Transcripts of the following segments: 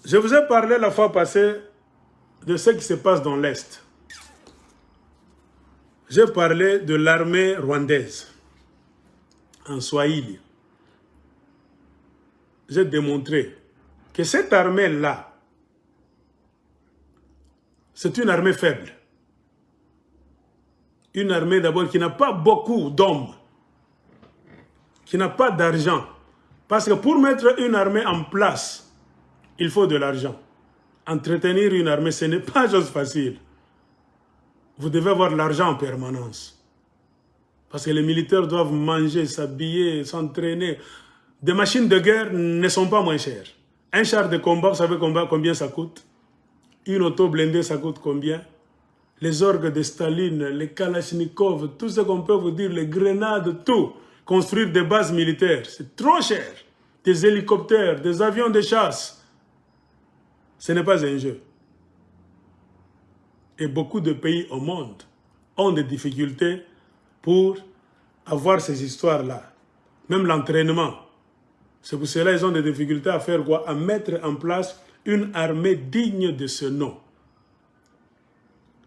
Je vous ai parlé la fois passée de ce qui se passe dans l'Est. J'ai parlé de l'armée rwandaise en Swahili. J'ai démontré que cette armée-là, c'est une armée faible. Une armée d'abord qui n'a pas beaucoup d'hommes, qui n'a pas d'argent. Parce que pour mettre une armée en place, il faut de l'argent. Entretenir une armée, ce n'est pas chose facile. Vous devez avoir de l'argent en permanence. Parce que les militaires doivent manger, s'habiller, s'entraîner. Des machines de guerre ne sont pas moins chères. Un char de combat, vous savez combien ça coûte? Une auto blindée, ça coûte combien? Les orgues de Staline, les Kalachnikov, tout ce qu'on peut vous dire, les grenades, tout. Construire des bases militaires, c'est trop cher. Des hélicoptères, des avions de chasse. Ce n'est pas un jeu. Et beaucoup de pays au monde ont des difficultés pour avoir ces histoires-là. Même l'entraînement. C'est pour cela qu'ils ont des difficultés à faire quoi? À mettre en place une armée digne de ce nom.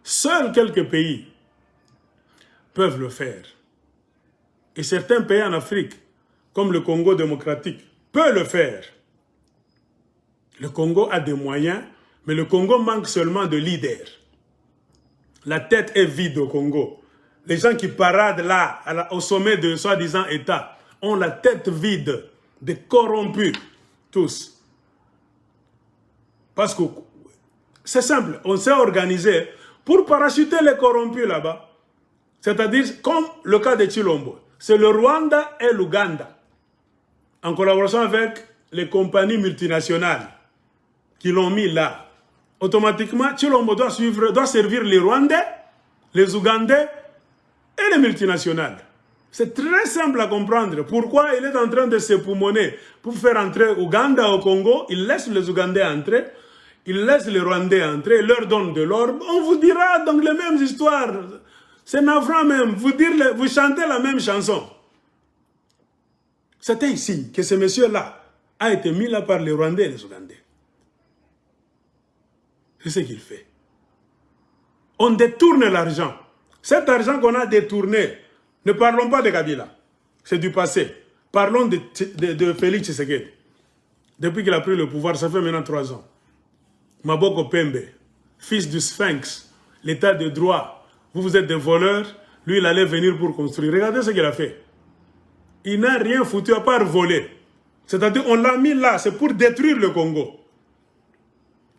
Seuls quelques pays peuvent le faire. Et certains pays en Afrique, comme le Congo démocratique, peuvent le faire. Le Congo a des moyens, mais le Congo manque seulement de leaders. La tête est vide au Congo. Les gens qui paradent là, au sommet de soi-disant État, ont la tête vide, des corrompus, tous. Parce que c'est simple, on s'est organisé pour parachuter les corrompus là-bas. C'est-à-dire, comme le cas de Chilombo, c'est le Rwanda et l'Ouganda, en collaboration avec les compagnies multinationales qui l'ont mis là. Automatiquement, Chilombo doit servir les Rwandais, les Ougandais et les multinationales. C'est très simple à comprendre. Pourquoi il est en train de s'époumoner pour faire entrer Ouganda au Congo? Il laisse les Ougandais entrer, il laisse les Rwandais entrer, il leur donne de l'or. On vous dira donc les mêmes histoires. C'est navrant même. Vous chantez la même chanson. C'était ici que ce monsieur-là a été mis là par les Rwandais et les Ougandais. C'est ce qu'il fait. On détourne l'argent. Cet argent qu'on a détourné, ne parlons pas de Kabila. C'est du passé. Parlons de Félix Tshisekedi. Depuis qu'il a pris le pouvoir, ça fait maintenant 3 ans. Maboko Pembe, fils du Sphinx, l'état de droit. Vous êtes des voleurs, lui il allait venir pour construire. Regardez ce qu'il a fait. Il n'a rien foutu à part voler. C'est-à-dire on l'a mis là, c'est pour détruire le Congo.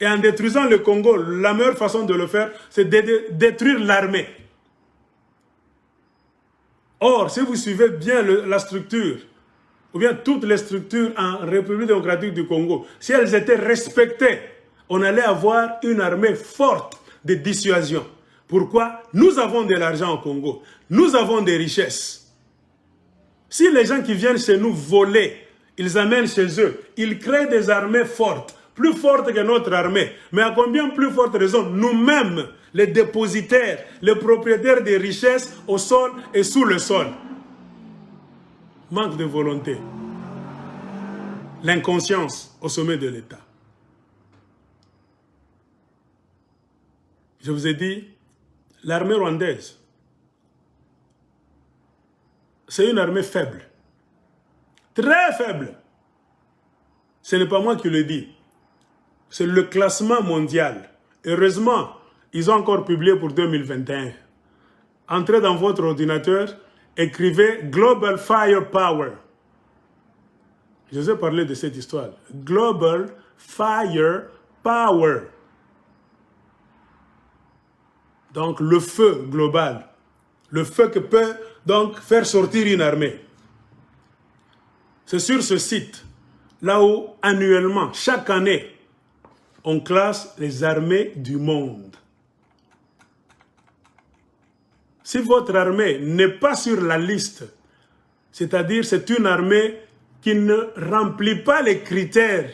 Et en détruisant le Congo, la meilleure façon de le faire, c'est de détruire l'armée. Or, si vous suivez bien la structure, ou bien toutes les structures en République démocratique du Congo, si elles étaient respectées, on allait avoir une armée forte de dissuasion. Pourquoi? Nous avons de l'argent au Congo. Nous avons des richesses. Si les gens qui viennent chez nous voler, ils amènent chez eux, ils créent des armées fortes, plus fortes que notre armée. Mais à combien plus forte raison? Nous-mêmes, les dépositaires, les propriétaires des richesses au sol et sous le sol. Manque de volonté. L'inconscience au sommet de l'État. Je vous ai dit, l'armée rwandaise, c'est une armée faible. Très faible. Ce n'est pas moi qui le dis. C'est le classement mondial. Heureusement, ils ont encore publié pour 2021. Entrez dans votre ordinateur, écrivez Global Firepower. Je vous ai parlé de cette histoire. Global Firepower. Donc le feu global. Le feu que peut donc faire sortir une armée. C'est sur ce site, là où annuellement, chaque année, on classe les armées du monde. Si votre armée n'est pas sur la liste, c'est-à-dire c'est une armée qui ne remplit pas les critères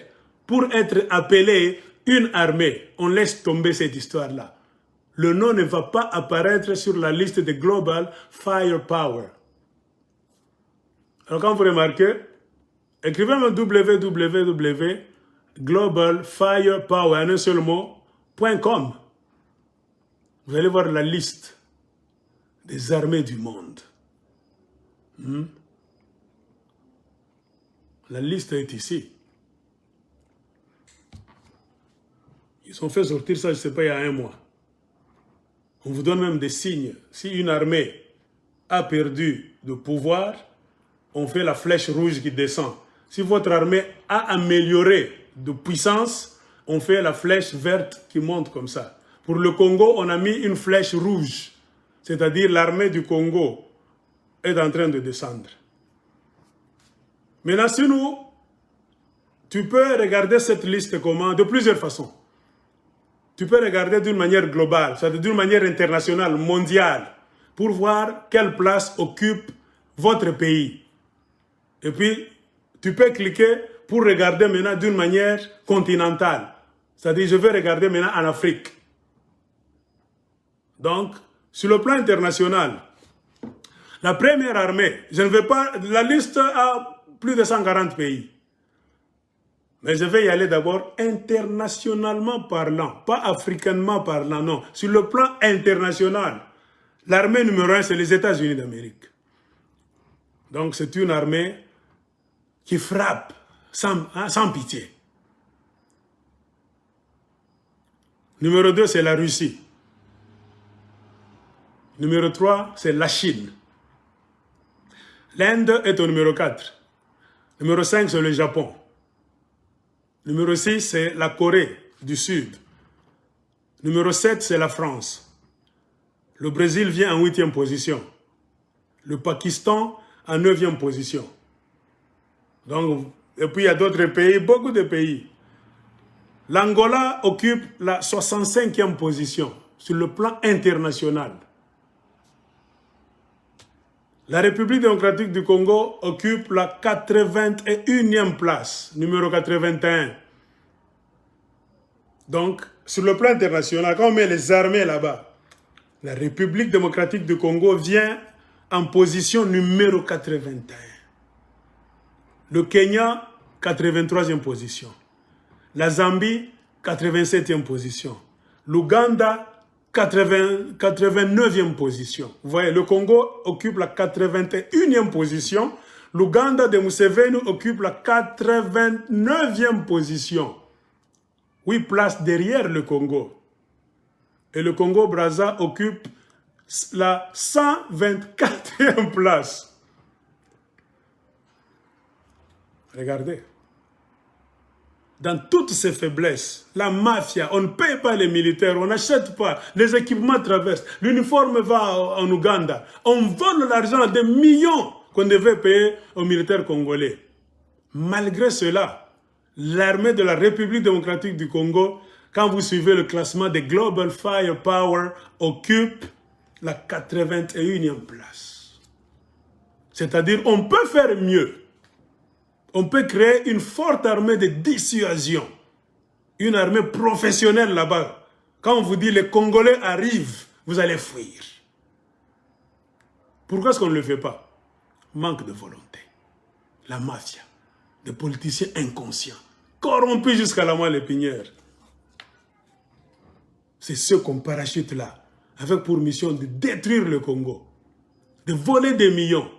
pour être appelée une armée, on laisse tomber cette histoire-là. Le nom ne va pas apparaître sur la liste de Global Firepower. Alors quand vous remarquez, écrivez-moi www Global Firepower, en un seul mot, .com. Vous allez voir la liste des armées du monde. La liste est ici. Ils ont fait sortir ça, je ne sais pas, il y a un mois. On vous donne même des signes. Si une armée a perdu de pouvoir, on fait la flèche rouge qui descend. Si votre armée a amélioré de puissance, on fait la flèche verte qui monte comme ça. Pour le Congo, on a mis une flèche rouge. C'est-à-dire l'armée du Congo est en train de descendre. Maintenant, si tu peux regarder cette liste comment, de plusieurs façons. Tu peux regarder d'une manière globale, c'est-à-dire d'une manière internationale, mondiale, pour voir quelle place occupe votre pays. Et puis, tu peux cliquer pour regarder maintenant d'une manière continentale. C'est-à-dire, je vais regarder maintenant en Afrique. Donc, sur le plan international, la première armée, je ne vais pas, la liste a plus de 140 pays. Mais je vais y aller d'abord internationalement parlant, pas africainement parlant, non. Sur le plan international, l'armée numéro 1, c'est les États-Unis d'Amérique. Donc c'est une armée qui frappe sans pitié. Numéro 2, c'est la Russie. Numéro 3, c'est la Chine. L'Inde est au numéro 4. Numéro 5, c'est le Japon. Numéro 6, c'est la Corée du Sud. Numéro 7, c'est la France. Le Brésil vient en 8e position. Le Pakistan en 9e position. Donc, et puis il y a d'autres pays, beaucoup de pays. L'Angola occupe la 65e position sur le plan international. La République démocratique du Congo occupe la 81e place, numéro 81. Donc, sur le plan international, quand on met les armées là-bas, la République démocratique du Congo vient en position numéro 81. Le Kenya, 83e position. La Zambie, 87e position. L'Ouganda, 89e position. Vous voyez, le Congo occupe la 81e position. L'Ouganda de Museveni occupe la 89e position. 8 places derrière le Congo. Et le Congo-Brazza occupe la 124e place. Regardez. Dans toutes ces faiblesses, la mafia, on ne paye pas les militaires, on n'achète pas, les équipements traversent, l'uniforme va en Ouganda, on vole l'argent des millions qu'on devait payer aux militaires congolais. Malgré cela, l'armée de la République démocratique du Congo, quand vous suivez le classement des Global Firepower, occupe la 81e place. C'est-à-dire, on peut faire mieux. On peut créer une forte armée de dissuasion. Une armée professionnelle là-bas. Quand on vous dit les Congolais arrivent, vous allez fuir. Pourquoi est-ce qu'on ne le fait pas? Manque de volonté. La mafia. Des politiciens inconscients. Corrompus jusqu'à la moelle épinière. C'est ceux qu'on parachute là. Avec pour mission de détruire le Congo. De voler des millions.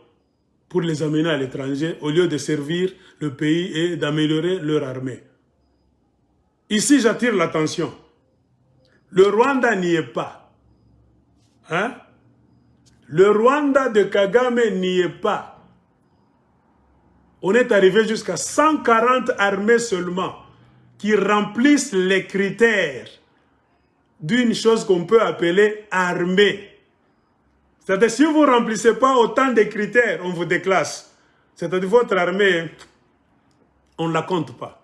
Pour les amener à l'étranger, au lieu de servir le pays et d'améliorer leur armée. Ici, j'attire l'attention. Le Rwanda n'y est pas. Hein? Le Rwanda de Kagame n'y est pas. On est arrivé jusqu'à 140 armées seulement qui remplissent les critères d'une chose qu'on peut appeler armée. C'est-à-dire, si vous ne remplissez pas autant de critères, on vous déclasse. C'est-à-dire, votre armée, on ne la compte pas.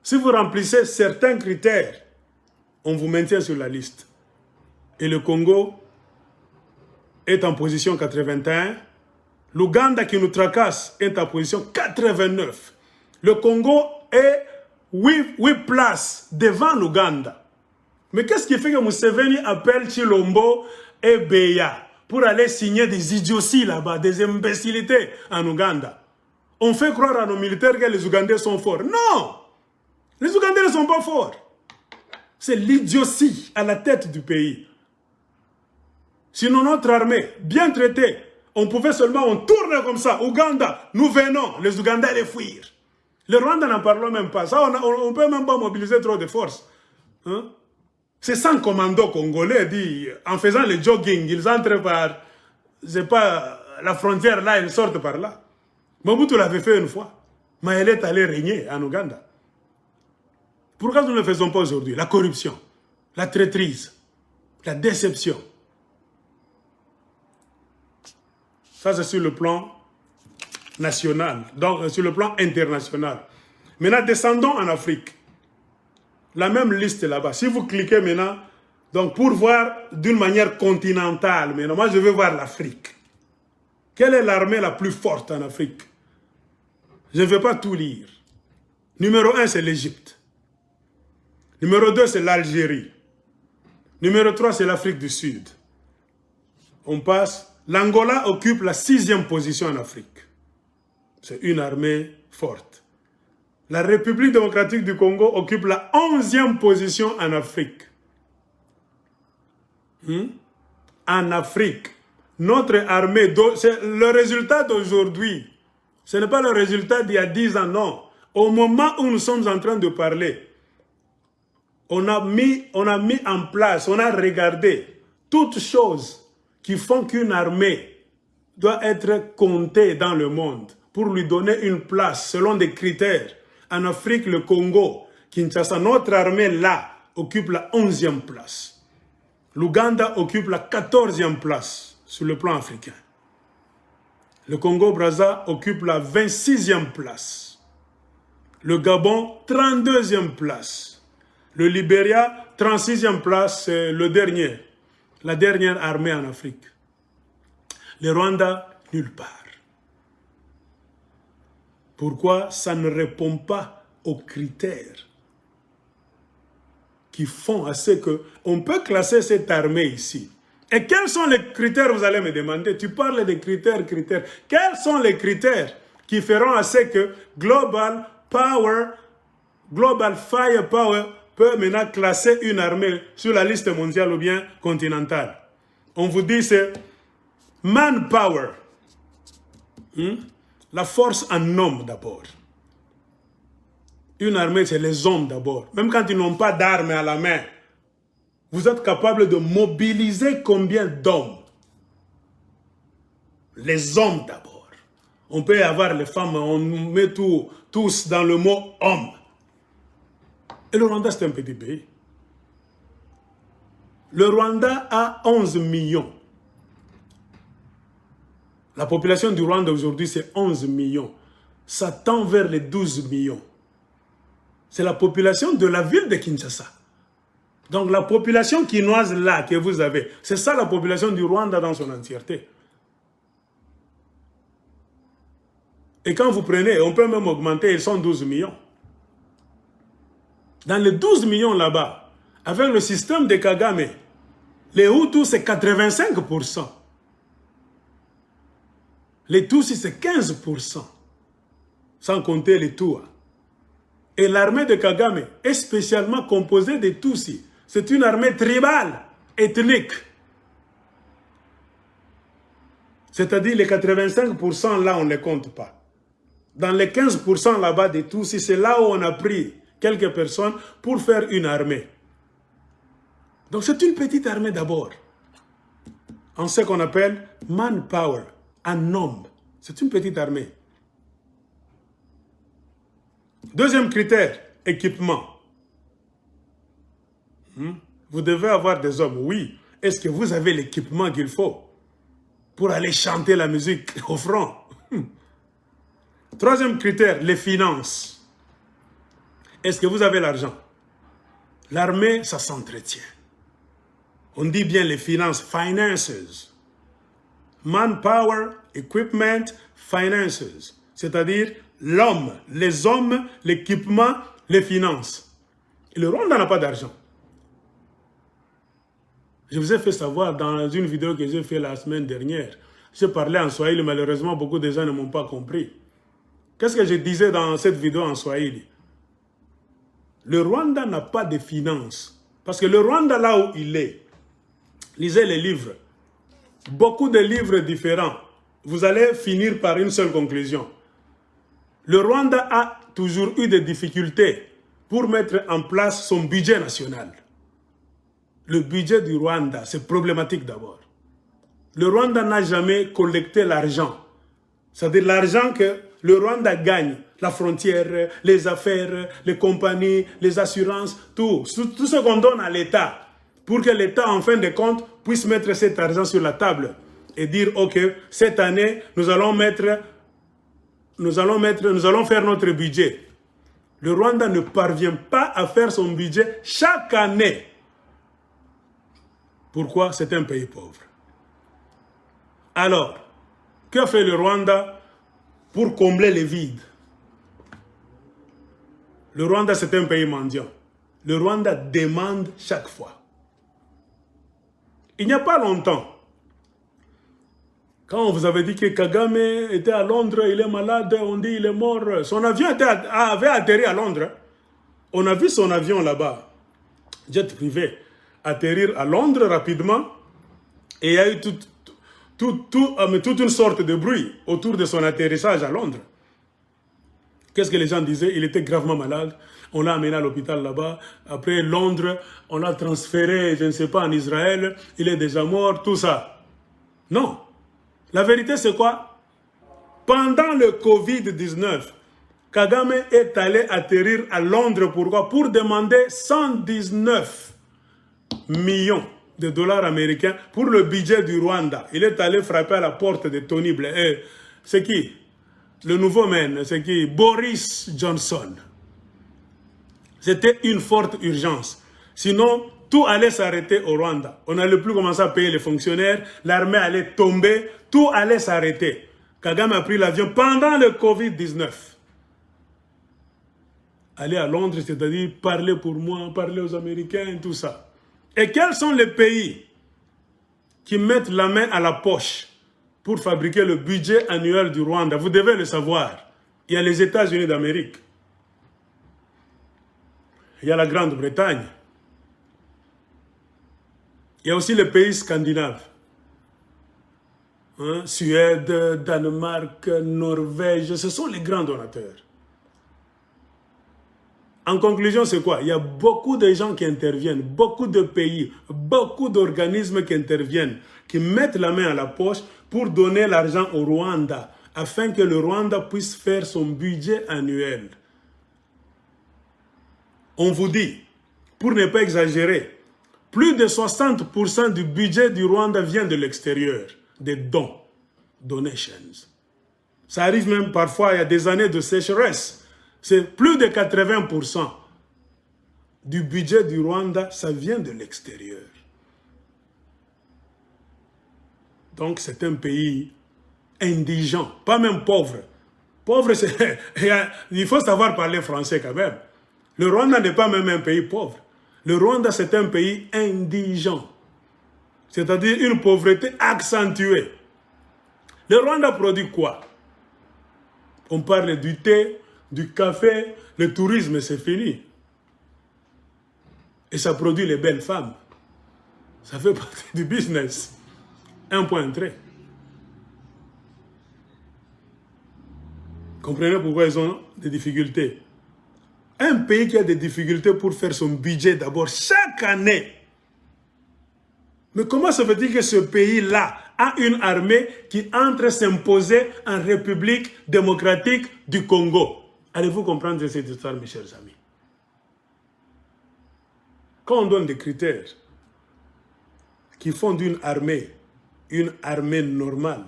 Si vous remplissez certains critères, on vous maintient sur la liste. Et le Congo est en position 81. L'Ouganda qui nous tracasse est en position 89. Le Congo est 8 places devant l'Ouganda. Mais qu'est-ce qui fait que Museveni appelle Chilombo et Beya pour aller signer des idioties là-bas, des imbécilités en Ouganda? On fait croire à nos militaires que les Ougandais sont forts. Non! Les Ougandais ne sont pas forts. C'est l'idiotie à la tête du pays. Sinon, notre armée, bien traitée, on pouvait seulement, on tourne comme ça. Ouganda, nous venons, les Ougandais allaient fuir. Le Rwanda n'en parlons même pas. Ça, on ne peut même pas mobiliser trop de forces. Hein? C'est 100 commandos congolais, dit, en faisant le jogging, ils entrent par, c'est pas, la frontière là, ils sortent par là. Mobutu l'avait fait une fois. Mais elle est allée régner en Ouganda. Pourquoi nous ne le faisons pas aujourd'hui? La corruption, la traîtrise, la déception. Ça, c'est sur le plan national, donc sur le plan international. Maintenant, descendons en Afrique. La même liste là-bas. Si vous cliquez maintenant, donc pour voir d'une manière continentale, maintenant, moi je veux voir l'Afrique. Quelle est l'armée la plus forte en Afrique? Je ne vais pas tout lire. Numéro 1, c'est l'Égypte. Numéro 2, c'est l'Algérie. Numéro 3, c'est l'Afrique du Sud. On passe. L'Angola occupe la 6e position en Afrique. C'est une armée forte. La République démocratique du Congo occupe la 11e position en Afrique. En Afrique. Notre armée, c'est le résultat d'aujourd'hui. Ce n'est pas le résultat d'il y a 10 ans, non. Au moment où nous sommes en train de parler, on a mis en place, on a regardé toutes choses qui font qu'une armée doit être comptée dans le monde pour lui donner une place selon des critères. En Afrique, le Congo, Kinshasa, notre armée là occupe la 11e place. L'Ouganda occupe la 14e place sur le plan africain. Le Congo-Brazza occupe la 26e place. Le Gabon, 32e place. Le Libéria, 36e place, c'est le dernier. La dernière armée en Afrique. Le Rwanda, nulle part. Pourquoi ça ne répond pas aux critères qui font à ce qu'on peut classer cette armée ici? Et quels sont les critères, vous allez me demander? Tu parles des critères. Quels sont les critères qui feront à ce que Global Firepower peut maintenant classer une armée sur la liste mondiale ou bien continentale? On vous dit c'est manpower. La force en hommes d'abord. Une armée, c'est les hommes d'abord. Même quand ils n'ont pas d'armes à la main, vous êtes capable de mobiliser combien d'hommes? Les hommes d'abord. On peut y avoir les femmes, on met tous dans le mot homme. Et le Rwanda, c'est un petit pays. Le Rwanda a 11 millions. La population du Rwanda aujourd'hui, c'est 11 millions. Ça tend vers les 12 millions. C'est la population de la ville de Kinshasa. Donc la population quinoise là que vous avez, c'est ça la population du Rwanda dans son entièreté. Et quand vous prenez, on peut même augmenter, ils sont 12 millions. Dans les 12 millions là-bas, avec le système de Kagame, les Hutus c'est 85%. Les Tutsis c'est 15%. Sans compter les Touas. Et l'armée de Kagame est spécialement composée de Tutsis. C'est une armée tribale, ethnique. C'est-à-dire les 85% là, on ne les compte pas. Dans les 15% là-bas des Tutsis, c'est là où on a pris quelques personnes pour faire une armée. Donc c'est une petite armée d'abord. En ce qu'on appelle manpower, un homme. C'est une petite armée. Deuxième critère, équipement. Vous devez avoir des hommes, oui. Est-ce que vous avez l'équipement qu'il faut pour aller chanter la musique au front? Troisième critère, les finances. Est-ce que vous avez l'argent? L'armée, ça s'entretient. On dit bien les finances, finances. Manpower, equipment, finances. C'est-à-dire l'homme, les hommes, l'équipement, les finances. Et le Rwanda n'a pas d'argent. Je vous ai fait savoir dans une vidéo que j'ai faite la semaine dernière. J'ai parlé en Swahili, malheureusement, beaucoup de gens ne m'ont pas compris. Qu'est-ce que je disais dans cette vidéo en Swahili? Le Rwanda n'a pas de finances. Parce que le Rwanda, là où il est, lisez les livres. Beaucoup de livres différents. Vous allez finir par une seule conclusion. Le Rwanda a toujours eu des difficultés pour mettre en place son budget national. Le budget du Rwanda, c'est problématique d'abord. Le Rwanda n'a jamais collecté l'argent. C'est-à-dire l'argent que le Rwanda gagne, la frontière, les affaires, les compagnies, les assurances, tout ce qu'on donne à l'État, pour que l'État, en fin de compte, puisse mettre cet argent sur la table et dire, ok, cette année, nous allons faire notre budget. Le Rwanda ne parvient pas à faire son budget chaque année. Pourquoi? C'est un pays pauvre. Alors, que fait le Rwanda pour combler les vides? Le Rwanda, c'est un pays mendiant. Le Rwanda demande chaque fois. Il n'y a pas longtemps, quand on vous avait dit que Kagame était à Londres, il est malade, on dit il est mort. Son avion avait atterri à Londres. On a vu son avion là-bas, jet privé, atterrir à Londres rapidement. Et il y a eu toute une sorte de bruit autour de son atterrissage à Londres. Qu'est-ce que les gens disaient? Il était gravement malade. On l'a amené à l'hôpital là-bas. Après Londres, on l'a transféré, je ne sais pas, en Israël. Il est déjà mort, tout ça. Non. La vérité, c'est quoi? Pendant le Covid-19, Kagame est allé atterrir à Londres. Pourquoi? Pour demander 119 millions de dollars américains pour le budget du Rwanda. Il est allé frapper à la porte de Tony Blair. C'est qui? Le nouveau maire, c'est qui? Boris Johnson. C'était une forte urgence. Sinon, tout allait s'arrêter au Rwanda. On n'allait plus commencer à payer les fonctionnaires, l'armée allait tomber, tout allait s'arrêter. Kagame a pris l'avion pendant le Covid-19. Aller à Londres, c'est-à-dire parler pour moi, parler aux Américains, tout ça. Et quels sont les pays qui mettent la main à la poche pour fabriquer le budget annuel du Rwanda? Vous devez le savoir. Il y a les États-Unis d'Amérique. Il y a la Grande-Bretagne. Il y a aussi les pays scandinaves. Suède, Danemark, Norvège, ce sont les grands donateurs. En conclusion, c'est quoi? Il y a beaucoup de gens qui interviennent, beaucoup de pays, beaucoup d'organismes qui interviennent, qui mettent la main à la poche pour donner l'argent au Rwanda, afin que le Rwanda puisse faire son budget annuel. On vous dit, pour ne pas exagérer, plus de 60% du budget du Rwanda vient de l'extérieur, des dons, donations. Ça arrive même parfois, il y a des années de sécheresse. C'est plus de 80% du budget du Rwanda, ça vient de l'extérieur. Donc c'est un pays indigent, pas même pauvre. Pauvre, c'est... il faut savoir parler français quand même. Le Rwanda n'est pas même un pays pauvre. Le Rwanda, c'est un pays indigent. C'est-à-dire une pauvreté accentuée. Le Rwanda produit quoi? On parle du thé, du café, le tourisme, c'est fini. Et ça produit les belles femmes. Ça fait partie du business. Un point trait. Comprenez pourquoi ils ont des difficultés. Un pays qui a des difficultés pour faire son budget d'abord chaque année. Mais comment se fait-il que ce pays-là a une armée qui entre s'imposer en République démocratique du Congo? Allez-vous comprendre cette histoire, mes chers amis? Quand on donne des critères qui font d'une armée une armée normale,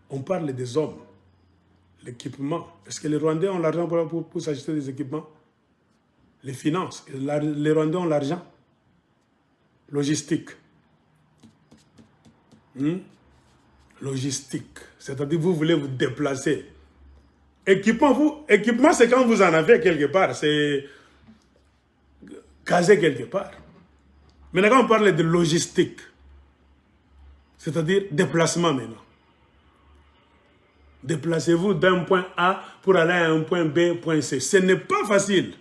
on parle des hommes, l'équipement. Est-ce que les Rwandais ont l'argent pour s'acheter des équipements? Les finances. Les Rwandais ont l'argent? Logistique. Logistique. C'est-à-dire vous voulez vous déplacer. Équipement, c'est quand vous en avez quelque part. C'est casé quelque part. Maintenant, quand on parle de logistique, c'est-à-dire déplacement maintenant. Déplacez-vous d'un point A pour aller à un point B, point C. Ce n'est pas facile.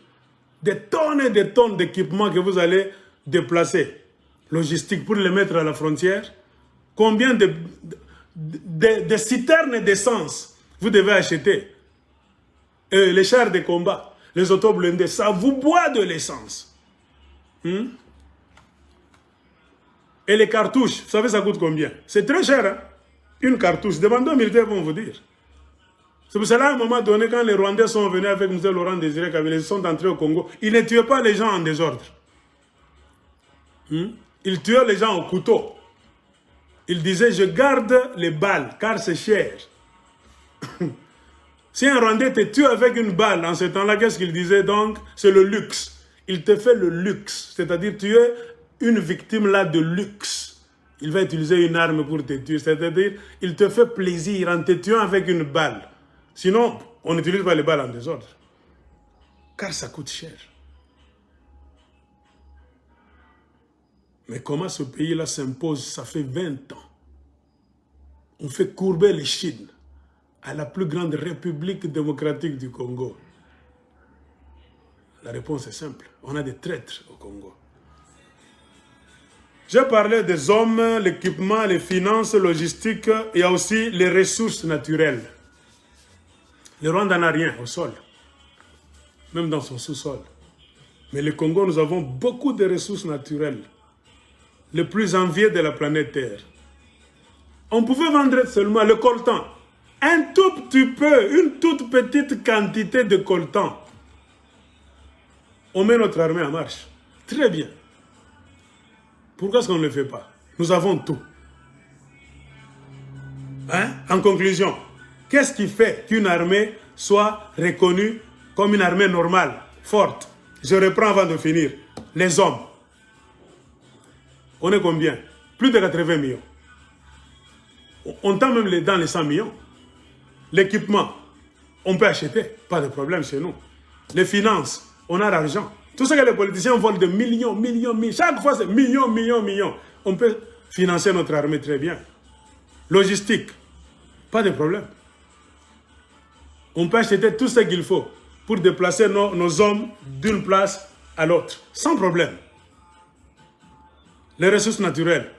Des tonnes et des tonnes d'équipements que vous allez déplacer. Logistique pour les mettre à la frontière. Combien de citernes d'essence vous devez acheter? Les chars de combat, les autos blindés, ça vous boit de l'essence. Et les cartouches, vous savez ça coûte combien? C'est très cher, hein? Une cartouche. Demandez aux militaires, vont vous dire. C'est pour cela, à un moment donné, quand les Rwandais sont venus avec M. Laurent Désiré Kabila, ils sont entrés au Congo, ils ne tuaient pas les gens en désordre. Ils tuaient les gens au couteau. Ils disaient, je garde les balles, car c'est cher. Si un Rwandais te tue avec une balle, en ce temps-là, qu'est-ce qu'il disait donc? C'est le luxe. Il te fait le luxe. C'est-à-dire, tu es une victime là de luxe. Il va utiliser une arme pour te tuer. C'est-à-dire, il te fait plaisir en te tuant avec une balle. Sinon, on n'utilise pas les balles en désordre. Car ça coûte cher. Mais comment ce pays-là s'impose? Ça fait 20 ans. On fait courber les Chines à la plus grande république démocratique du Congo. La réponse est simple. On a des traîtres au Congo. J'ai parlé des hommes, l'équipement, les finances, logistiques. Il y a aussi les ressources naturelles. Le Rwanda n'a rien au sol, même dans son sous-sol. Mais le Congo, nous avons beaucoup de ressources naturelles, les plus enviées de la planète Terre. On pouvait vendre seulement le coltan. Un tout petit peu, une toute petite quantité de coltan. On met notre armée en marche. Très bien. Pourquoi est-ce qu'on ne le fait pas? Nous avons tout. Hein? En conclusion, qu'est-ce qui fait qu'une armée soit reconnue comme une armée normale, forte? Je reprends avant de finir. Les hommes. On est combien? Plus de 80 millions. On tend même dans les 100 millions. L'équipement, on peut acheter, pas de problème chez nous. Les finances, on a l'argent. Tout ce que les politiciens volent de millions, millions, millions. Chaque fois, c'est millions, millions, millions. On peut financer notre armée très bien. Logistique, pas de problème. On peut acheter tout ce qu'il faut pour déplacer nos hommes d'une place à l'autre, sans problème. Les ressources naturelles.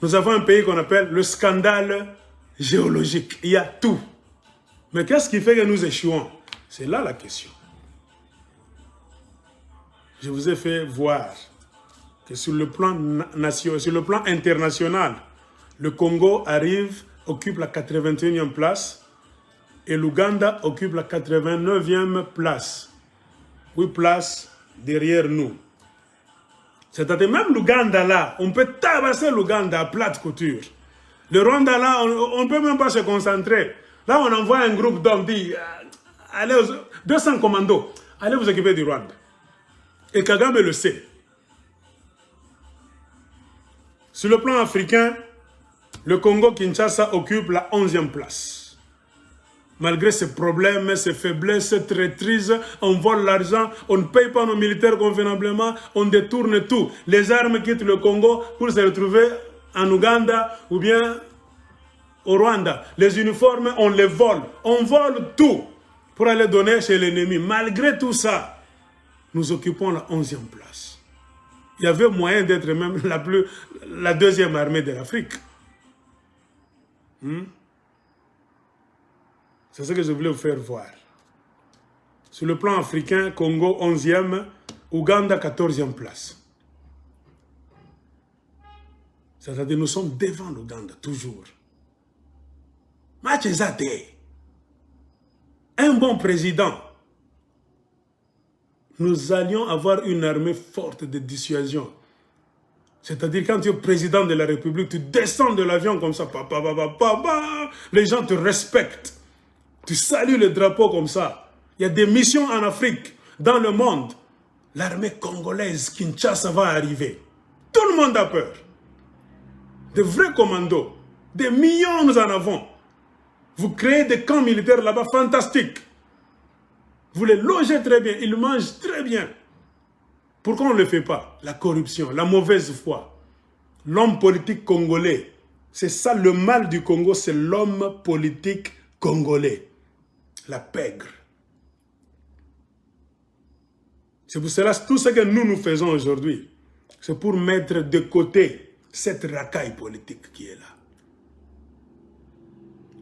Nous avons un pays qu'on appelle le scandale géologique. Il y a tout. Mais qu'est-ce qui fait que nous échouons? C'est là la question. Je vous ai fait voir que sur le plan international, le Congo occupe la 81e place et l'Ouganda occupe la 89e place. 8 places derrière nous. C'est-à-dire même l'Ouganda là, on peut tabasser l'Ouganda à plate couture. Le Rwanda là, on ne peut même pas se concentrer. Là, on envoie un groupe d'hommes, dit, allez, 200 commandos, allez vous occuper du Rwanda. Et Kagame le sait. Sur le plan africain, le Congo-Kinshasa occupe la 11e place. Malgré ses problèmes, ses faiblesses, ses traîtrises, on vole l'argent, on ne paye pas nos militaires convenablement, on détourne tout. Les armes quittent le Congo pour se retrouver en Ouganda ou bien au Rwanda. Les uniformes, on les vole. On vole tout pour aller donner chez l'ennemi. Malgré tout ça, nous occupons la 11e place. Il y avait moyen d'être même la deuxième armée de l'Afrique. C'est ce que je voulais vous faire voir. Sur le plan africain, Congo 11e, Ouganda 14e place. C'est-à-dire nous sommes devant l'Ouganda, toujours. Un bon président, nous allions avoir une armée forte de dissuasion. C'est-à-dire quand tu es président de la République, tu descends de l'avion comme ça, les gens te respectent. Tu salues le drapeau comme ça. Il y a des missions en Afrique, dans le monde. L'armée congolaise, Kinshasa, va arriver. Tout le monde a peur. De vrais commandos. Des millions nous en avons. Vous créez des camps militaires là-bas fantastiques. Vous les logez très bien, ils mangent très bien. Pourquoi on ne le fait pas? La corruption, la mauvaise foi. L'homme politique congolais, c'est ça le mal du Congo, c'est l'homme politique Congolais, la pègre. C'est pour cela, tout ce que nous faisons aujourd'hui, c'est pour mettre de côté cette racaille politique qui est là.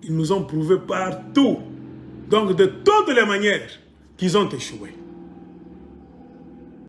Ils nous ont prouvé partout, donc de toutes les manières, qu'ils ont échoué.